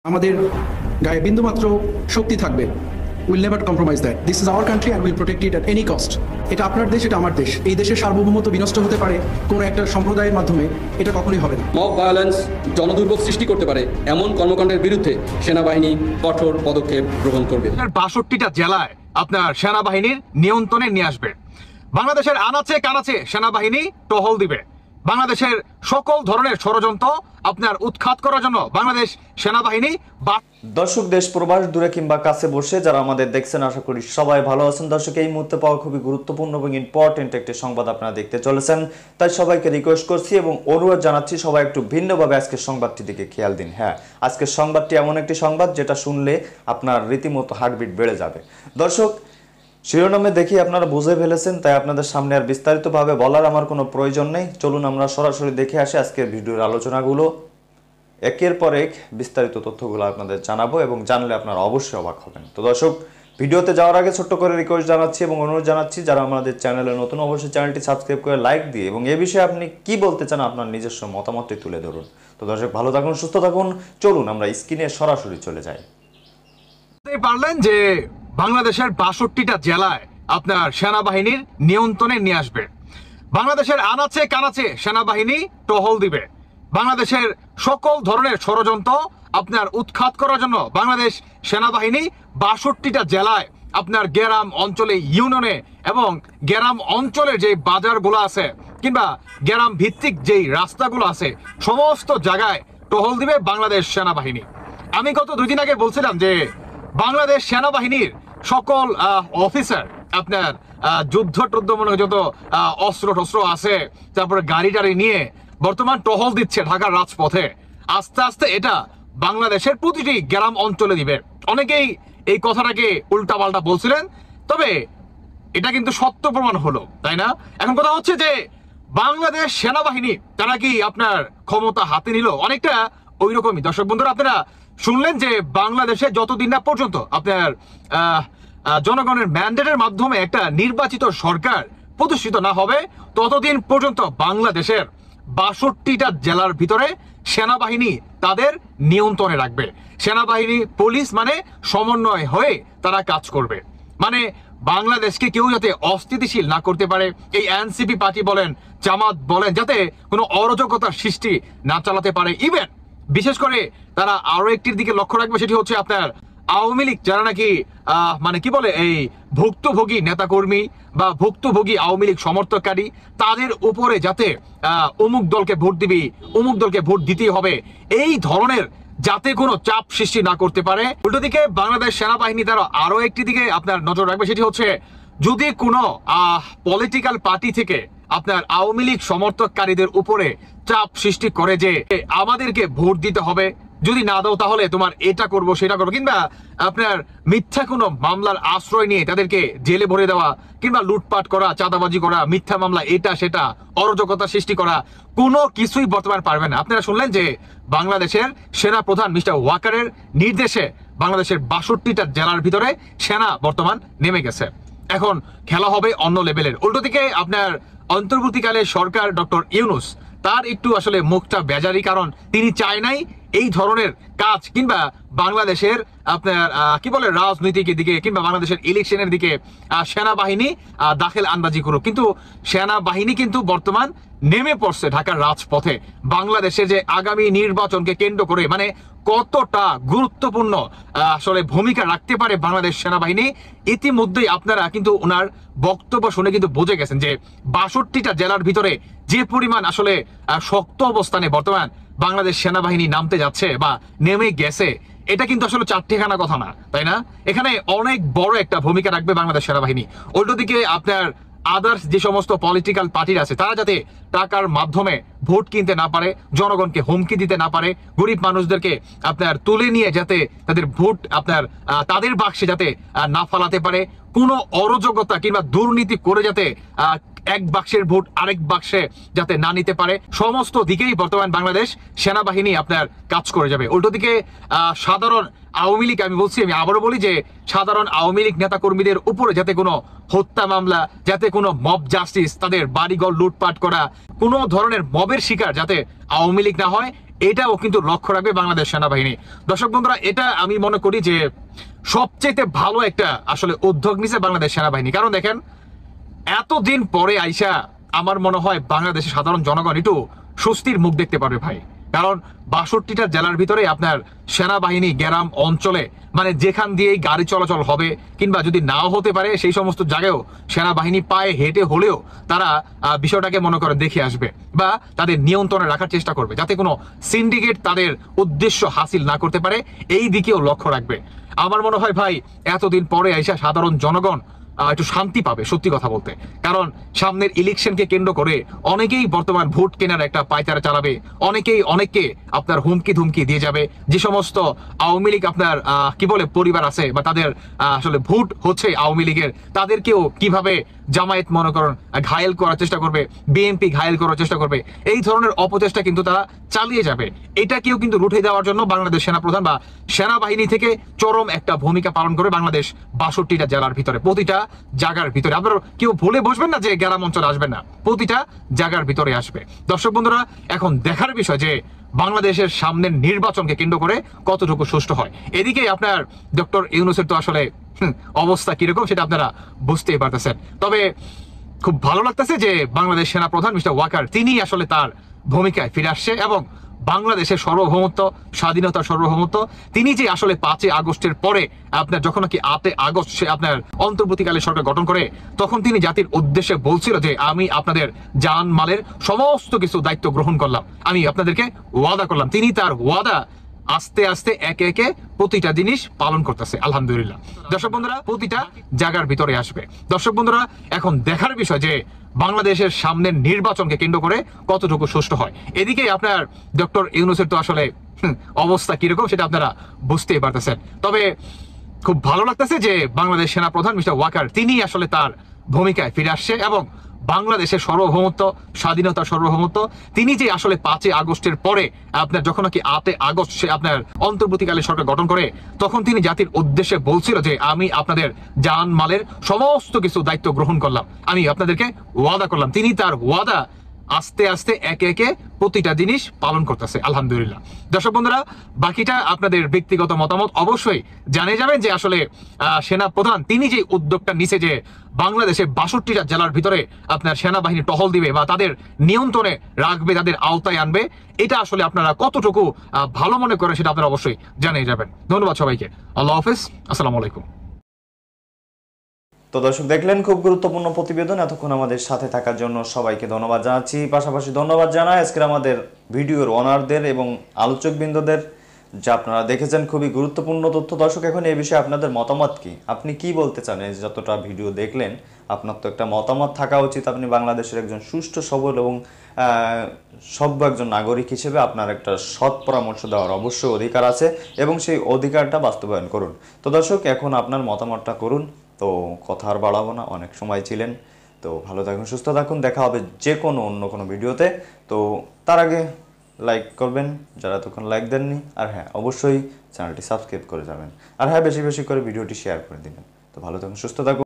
আমাদের গায়ে বিন্দুমাত্র শক্তি থাকবে। Will never compromise that. This is our country and will protect it at any cost. এটা আপনার দেশ, এটা আমার দেশ। এই দেশের সার্বভৌমত্ব বিনষ্ট হতে পারে কোনো একটা সম্প্রদায়ের মাধ্যমে, এটা কখনোই হবে না। মব ভায়োলেন্স, জনদুর্ভোগ সৃষ্টি করতে পারে এমন কর্মকাণ্ডের বিরুদ্ধে সেনাবাহিনী কঠোর পদক্ষেপ গ্রহণ করবে। ৬২টা জেলায় আপনার সেনাবাহিনীর নিয়ন্ত্রণে নিয়ে আসবে। বাংলাদেশের আনাচে কানাচে সেনাবাহিনী টহল দিবে। বাংলাদেশের সকল ধরনের ষড়যন্ত্র আপনার উৎখাত করার জন্য বাংলাদেশ সেনাবাহিনী। দর্শক, দেশ প্রবাস দূরে কিংবা কাছে বসে যারা আমাদের দেখছেন, আশা করি সবাই ভালো আছেন। দর্শক, এই মুহূর্তে পাওয়া খুবই গুরুত্বপূর্ণ এবং ইম্পর্টেন্ট একটি সংবাদ আপনারা দেখতে চলেছেন, তাই সবাইকে রিকোয়েস্ট করছি এবং অনুরোধ জানাচ্ছি সবাই একটু ভিন্নভাবে আজকের সংবাদটি দিকে খেয়াল দিন। হ্যাঁ, আজকের সংবাদটি এমন একটি সংবাদ যেটা শুনলে আপনার রীতিমতো হার্টবিট বেড়ে যাবে। দর্শক, শিরোনামে দেখি আপনারা বুঝে ফেলেছেন, তাই আপনাদের সামনে আর বিস্তারিতভাবে বলার আমার কোনো প্রয়োজন নেই। চলুন আমরা সরাসরি দেখে আসি আজকের ভিডিওর আলোচনাগুলো। একের পর এক বিস্তারিত তথ্যগুলো আপনাদের জানাবো এবং জানলে আপনারা অবশ্যই অবাক হবেন। তো দর্শক, ভিডিওতে যাওয়ার আগে ছোট্ট করে রিকোয়েস্ট জানাচ্ছি এবং অনুরোধ জানাচ্ছি, যারা আমাদের চ্যানেলে নতুন অবশ্যই চ্যানেলটি সাবস্ক্রাইব করে লাইক দিয়ে এবং এ বিষয়ে আপনি কি বলতে চান আপনার নিজস্ব মতামতটি তুলে ধরুন। তো দর্শক, ভালো থাকুন, সুস্থ থাকুন। চলুন আমরা স্ক্রিনে সরাসরি চলে যাই। পারলেন যে বাংলাদেশের ৬২টা জেলায় আপনার সেনাবাহিনীর নিয়ন্ত্রণে নিয়ে আসবে। বাংলাদেশের আনাচে কানাচে সেনাবাহিনী টহল দিবে। বাংলাদেশের সকল ধরনের ষড়যন্ত্র আপনার উৎখাত করার জন্য বাংলাদেশ সেনাবাহিনী ৬২টা জেলায় আপনার গ্রাম অঞ্চলে, ইউনিয়নে এবং গ্রাম অঞ্চলের যে বাজারগুলো আছে কিংবা গ্রাম ভিত্তিক যেই রাস্তাগুলো আছে সমস্ত জায়গায় টহল দিবে বাংলাদেশ সেনাবাহিনী। আমি গত 2 দিন আগে বলছিলাম যে বাংলাদেশ সেনাবাহিনীর সকল অফিসার আপনার যুদ্ধ টুদ্ধ মনে যত অস্ত্র টস্ত্র আছে, তারপরে গাড়ি টাড়ি নিয়ে বর্তমান টহল দিচ্ছে ঢাকার রাজপথে। আস্তে আস্তে এটা বাংলাদেশের প্রতিটি গ্রাম অঞ্চলে দিবে। অনেকেই এই কথাটাকে উল্টাপাল্টা বলছিলেন, তবে এটা কিন্তু সত্য প্রমাণ হলো, তাই না? এখন কথা হচ্ছে যে বাংলাদেশ সেনাবাহিনী তারা কি আপনার ক্ষমতা হাতে নিল? অনেকটা ওই রকমই। দর্শক বন্ধুরা, আপনারা শুনলেন যে বাংলাদেশে যতদিন না পর্যন্ত আপনার জনগণের ম্যান্ডেটের মাধ্যমে একটা নির্বাচিত সরকার প্রতিষ্ঠিত না হবে, ততদিন পর্যন্ত বাংলাদেশের ৬২টা জেলার ভিতরে সেনাবাহিনী তাদের নিয়ন্ত্রণে রাখবে। সেনাবাহিনী পুলিশ মানে সমন্বয় হয়ে তারা কাজ করবে। মানে বাংলাদেশকে কেউ যাতে অস্থিতিশীল না করতে পারে, এই এনসিপি পার্টি বলেন, জামাত বলেন, যাতে কোনো অরাজকতার সৃষ্টি না চালাতে পারে। ইভেন বিশেষ করে তারা আরো একটির দিকে লক্ষ্য রাখবে, সেটি হচ্ছে আপনার আওয়ামী লীগ যারা নাকি মানে কি বলে এই ভুক্তভোগী নেতাকর্মী বা ভুক্তভোগী আওয়ামী লীগ সমর্থককারী, তাদের উপরে যাতে অমুক দলকে ভোট দিবি, অমুক দলকে ভোট দিতেই হবে, এই ধরনের যাতে কোনো চাপ সৃষ্টি না করতে পারে। উল্টো দিকে বাংলাদেশ সেনাবাহিনী তারা আরো একটি দিকে আপনার নজর রাখবে, সেটি হচ্ছে যদি কোনো পলিটিক্যাল পার্টি থেকে আপনার আওয়ামী লীগ সমর্থককারীদের উপরে চাপ সৃষ্টি করে যে আমাদেরকে ভোট দিতে হবে, যদি না দাও তাহলে তোমার এটা করবো সেটা করবো, কিংবা আপনার মিথ্যা কোনো মামলার আশ্রয় নিয়ে তাদেরকে জেলে ভরে দেওয়া, কিংবা লুটপাট করা, চাঁদাবাজি করা, মিথ্যা মামলা, এটা সেটা অরাজকতা সৃষ্টি করা, কোনো কিছুই বর্তমান পারবে না। আপনারা শুনলেন যে বাংলাদেশের সেনা প্রধান মিস্টার ওয়াকারের নির্দেশে বাংলাদেশের ৬২টা জেলার ভিতরে সেনা বর্তমান নেমে গেছে। এখন খেলা হবে অন্য লেভেলের। উল্টো দিকে আপনার অন্তর্বর্তীকালে সরকার ডক্টর ইউনূস তার একটু আসলে মুখটা বেজারি, কারণ তিনি চায় নাই এই ধরনের কাজ কিংবা বাংলাদেশের আপনার কি বলে রাজনৈতিক দিকে কিংবা বাংলাদেশের ইলেকশনের দিকে সেনাবাহিনী দাখিল আন্দাজি করুক। কিন্তু সেনাবাহিনী কিন্তু বর্তমান নেমে পড়ছে ঢাকার রাজপথে বাংলাদেশে যে আগামী নির্বাচনকে কেন্দ্র করে, মানে কতটা গুরুত্বপূর্ণ আসলে ভূমিকা রাখতে পারে বাংলাদেশ সেনাবাহিনী। ইতিমধ্যেই আপনারা কিন্তু ওনার বক্তব্য শুনে কিন্তু বুঝে গেছেন যে ৬২টা জেলার ভিতরে যে পরিমাণ আসলে শক্ত অবস্থানে বর্তমান বাংলাদেশ সেনাবাহিনী নামতে যাচ্ছে বা নেমে গেছে, এটা কিন্তু আসলে চারটিখানা কথা না, তাই না? এখানে অনেক বড় একটা ভূমিকা রাখবে বাংলাদেশ সেনাবাহিনী। উল্টো দিকে আপনার আদার্স যে সমস্ত পলিটিক্যাল পার্টি আছে তারা যাতে টাকার মাধ্যমে ভোট কিনতে না পারে, জনগণকে হুমকি দিতে না পারে, গরিব মানুষদেরকে আপনার তুলে নিয়ে যাতে তাদের ভোট আপনার তাদের বাক্সে যাতে না ফালাতে পারে, কোনো অরাজকতা কিংবা দুর্নীতি করে যাতে এক বাক্সের ভোট আরেক বাক্সে যাতে না নিতে পারে, সমস্ত দিকেই বর্তমান বাংলাদেশ সেনাবাহিনী আপনার কাজ করে যাবে। উল্টো দিকে সাধারণ আওয়ামী লীগ, আমি আবারও বলি যে সাধারণ আওয়ামী লীগ নেতা কর্মীদের উপরে যাতে কোনো হত্যা মামলা, যাতে কোনো মব জাস্টিস, তাদের বাড়িঘর লুটপাট করা, কোনো ধরনের মবের শিকার যাতে আওয়ামী লীগ না হয়, এটাও কিন্তু লক্ষ্য রাখবে বাংলাদেশ সেনাবাহিনী। দর্শক বন্ধুরা, এটা আমি মনে করি যে সবচেয়ে ভালো একটা আসলে উদ্যোগ নিছে বাংলাদেশ সেনাবাহিনী। কারণ দেখেন, এতদিন পরে আইসা আমার মনে হয় বাংলাদেশের সাধারণ জনগণ একটু স্বস্তির মুখ দেখতে পারবে ভাই। কারণ 62টা জেলার ভিতরে আপনার সেনাবাহিনী গ্রাম অঞ্চলে মানে যেখান দিয়েই গাড়ি চলাচল হবে কিংবা যদি নাও হতে পারে সেই সমস্ত জায়গায়ও সেনাবাহিনী পায়ে হেঁটে হলেও তারা বিষয়টাকে মনে করেন দেখে আসবে বা তাদের নিয়ন্ত্রণে রাখার চেষ্টা করবে, যাতে কোনো সিন্ডিকেট তাদের উদ্দেশ্য হাসিল না করতে পারে, এই দিকেও লক্ষ্য রাখবে। আমার মনে হয় ভাই এতদিন পরে আইসা সাধারণ জনগণ একটু শান্তি পাবে, সত্যি কথা বলতে। কারণ সামনের ইলেকশনকে কেন্দ্র করে অনেকেই বর্তমান ভোট কেনার একটা পায়তারা চালাবে, অনেকেই অনেককে আপনার হুমকি ধুমকি দিয়ে যাবে। যে সমস্ত আওয়ামী লীগ আপনার কি বলে পরিবার আছে বা তাদের আসলে ভোট হচ্ছে আওয়ামী লীগের, তাদেরকেও কিভাবে জামায়াত মনে করেন ঘায়েল করার চেষ্টা করবে, বিএনপি ঘায়েল করার চেষ্টা করবে, এই ধরনের অপচেষ্টা কিন্তু তারা চালিয়ে যাবে। এটাকেও কিন্তু রুখে দেওয়ার জন্য বাংলাদেশ সেনাপ্রধান বা সেনাবাহিনী থেকে চরম একটা ভূমিকা পালন করে বাংলাদেশ 62টা জেলার ভিতরে, প্রতিটা জায়গার ভিতরে। আপনারা কেউ ভুলে বসবেন না যে গ্রাম অঞ্চলে আসবেন না, প্রতিটা জায়গার ভিতরে আসবে। দর্শক বন্ধুরা, এখন দেখার বিষয় যে বাংলাদেশের সামনের নির্বাচনকে কেন্দ্র করে কতটুকু সুষ্ঠু হয়। এদিকে আপনার ডক্টর ইউনূসের তো আসলে অবস্থা কিরকম সেটা আপনারা বুঝতেই পারতেছেন। তবে খুব ভালো লাগতেছে যে বাংলাদেশ সেনাপ্রধান মিস্টার ওয়াকার তিনি আসলে তার ভূমিকায় ফিরে আসছে এবং বাংলাদেশের সার্বভৌমত্ব, স্বাধীনতার সার্বভৌমত্ব তিনি যে আসলে 5 আগস্টের পরে আপনার যখন নাকি 8 আগস্ট সে আপনার অন্তর্বর্তীকালীন সরকার গঠন করে, তখন তিনি জাতির উদ্দেশ্যে বলছিল যে আমি আপনাদের জান মালের সমস্ত কিছু দায়িত্ব গ্রহণ করলাম, আমি আপনাদেরকে ওয়াদা করলাম। তিনি তার ওয়াদা আস্তে আস্তে একে একে প্রতিটা জিনিস পালন করতেছে, আলহামদুলিল্লাহ। দর্শক বন্ধুরা, প্রতিটা জায়গার ভিতরে আসবে। দর্শক বন্ধুরা, এখন দেখার বিষয় যে বাংলাদেশের সামনের নির্বাচনকে কেন্দ্র করে কতটুকু সুষ্ঠু হয়। এদিকে আপনার ডক্টর ইউনূসের তো আসলে অবস্থা কিরকম সেটা আপনারা বুঝতেই পারতেছেন। তবে খুব ভালো লাগতেছে যে বাংলাদেশ সেনাপ্রধান মিস্টার ওয়াকার তিনি আসলে তার ভূমিকায় ফিরে আসছে এবং বাংলাদেশের সার্বভৌমত্ব, স্বাধীনতার সার্বভৌমত্ব তিনি যে আসলে 5 আগস্টের পরে আপনার যখন নাকি 8 আগস্ট সে আপনার অন্তর্বর্তীকালীন সরকার গঠন করে, তখন তিনি জাতির উদ্দেশ্যে বলছিল যে আমি আপনাদের জান মালের সমস্ত কিছু দায়িত্ব গ্রহণ করলাম, আমি আপনাদেরকে ওয়াদা করলাম। তিনি তার ওয়াদা আস্তে আস্তে একে একে প্রতিটা জিনিস পালন করতেছে, আলহামদুলিল্লাহ। দর্শক বন্ধুরা, বাকিটা আপনাদের ব্যক্তিগত মতামত, অবশ্যই জানিয়ে যাবেন যে আসলে সেনা প্রধান তিনি যে উদ্যোগটা নিছে যে বাংলাদেশে 62টা জেলার ভিতরে আপনার সেনাবাহিনী টহল দিবে বা তাদের নিয়ন্ত্রণে রাখবে, তাদের আওতায় আনবে, এটা আসলে আপনারা কতটুকু ভালো মনে করেন সেটা আপনারা অবশ্যই জানিয়ে যাবেন। ধন্যবাদ সবাইকে। আল্লাহ হাফেজ, আসসালামু আলাইকুম। তো দর্শক, দেখলেন খুব গুরুত্বপূর্ণ প্রতিবেদন। এতক্ষণ আমাদের সাথে থাকার জন্য সবাইকে ধন্যবাদ জানাচ্ছি। পাশাপাশি ধন্যবাদ জানাই আজকের আমাদের ভিডিওর ওনারদের এবং আলোচকবৃন্দদের, যা আপনারা দেখেছেন খুবই গুরুত্বপূর্ণ তথ্য। দর্শক, এখন এই বিষয়ে আপনাদের মতামত কি? আপনি কি বলতে চান? এই যতটা ভিডিও দেখলেন, আপনার তো একটা মতামত থাকা উচিত। আপনি বাংলাদেশের একজন সুষ্ঠু, সবল এবং সভ্য একজন নাগরিক হিসেবে আপনার একটা সৎ পরামর্শ দেওয়ার অবশ্যই অধিকার আছে এবং সেই অধিকারটা বাস্তবায়ন করুন। তো দর্শক, এখন আপনার মতামতটা করুন। তো কথা আর বাড়াবো না, অনেক সময় ছিলেন। তো ভালো থাকুন, সুস্থ থাকুন, দেখা হবে যে কোনো অন্য কোনো ভিডিওতে। তো তার আগে লাইক করবেন যারা তখন লাইক দেননি, আর হ্যাঁ অবশ্যই চ্যানেলটি সাবস্ক্রাইব করে যাবেন, আর হ্যাঁ বেশি বেশি করে ভিডিওটি শেয়ার করে দিবেন। তো ভালো থাকুন, সুস্থ থাকুন।